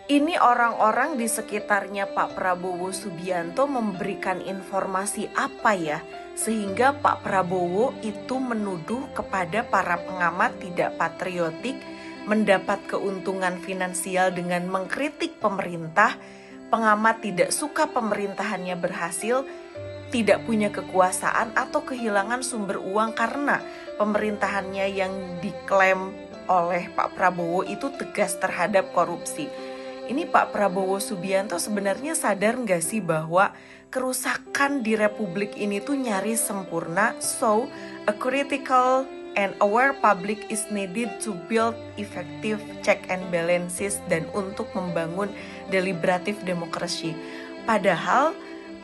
Ini orang-orang di sekitarnya Pak Prabowo Subianto memberikan informasi apa ya, sehingga Pak Prabowo itu menuduh kepada para pengamat tidak patriotik, mendapat keuntungan finansial dengan mengkritik pemerintah, pengamat tidak suka pemerintahannya berhasil, tidak punya kekuasaan atau kehilangan sumber uang karena pemerintahannya yang diklaim oleh Pak Prabowo itu tegas terhadap korupsi. Ini Pak Prabowo Subianto sebenarnya sadar nggak sih bahwa kerusakan di Republik ini tuh nyaris sempurna, so a critical and aware public is needed to build effective check and balances dan untuk membangun deliberative democracy. Padahal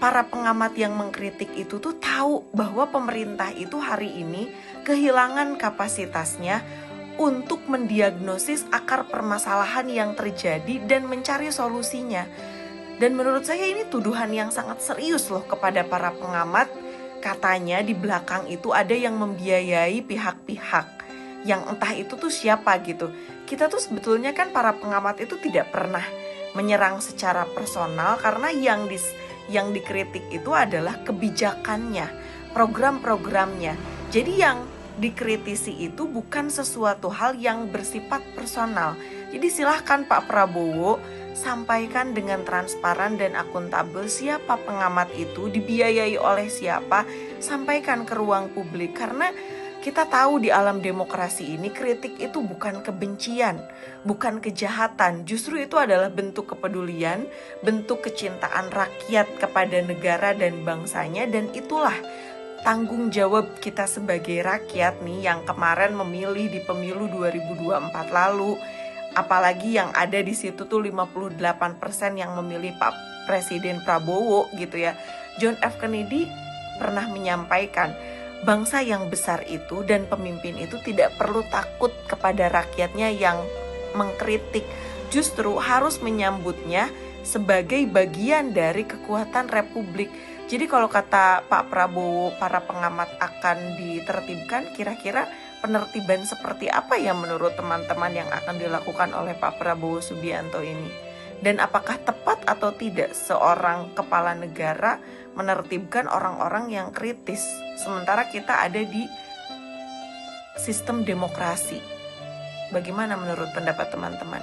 para pengamat yang mengkritik itu tuh tahu bahwa pemerintah itu hari ini kehilangan kapasitasnya untuk mendiagnosis akar permasalahan yang terjadi dan mencari solusinya. Dan menurut saya ini tuduhan yang sangat serius loh kepada para pengamat. Katanya di belakang itu ada yang membiayai pihak-pihak yang entah itu tuh siapa gitu. Kita tuh sebetulnya kan para pengamat itu tidak pernah menyerang secara personal karena yang dikritik itu adalah kebijakannya, program-programnya. Jadi yang dikritisi itu bukan sesuatu hal yang bersifat personal. Jadi silahkan Pak Prabowo sampaikan dengan transparan dan akuntabel siapa pengamat itu, dibiayai oleh siapa, sampaikan ke ruang publik. Karena kita tahu di alam demokrasi ini kritik itu bukan kebencian, bukan kejahatan. Justru itu adalah bentuk kepedulian, bentuk kecintaan rakyat kepada negara dan bangsanya. Dan itulah tanggung jawab kita sebagai rakyat nih yang kemarin memilih di pemilu 2024 lalu. Apalagi yang ada di situ tuh 58% yang memilih Pak Presiden Prabowo gitu ya. John F. Kennedy pernah menyampaikan, bangsa yang besar itu dan pemimpin itu tidak perlu takut kepada rakyatnya yang mengkritik. Justru harus menyambutnya sebagai bagian dari kekuatan republik. Jadi kalau kata Pak Prabowo, para pengamat akan ditertibkan, kira-kira penertiban seperti apa ya menurut teman-teman yang akan dilakukan oleh Pak Prabowo Subianto ini? Dan apakah tepat atau tidak seorang kepala negara menertibkan orang-orang yang kritis, sementara kita ada di sistem demokrasi? Bagaimana menurut pendapat teman-teman?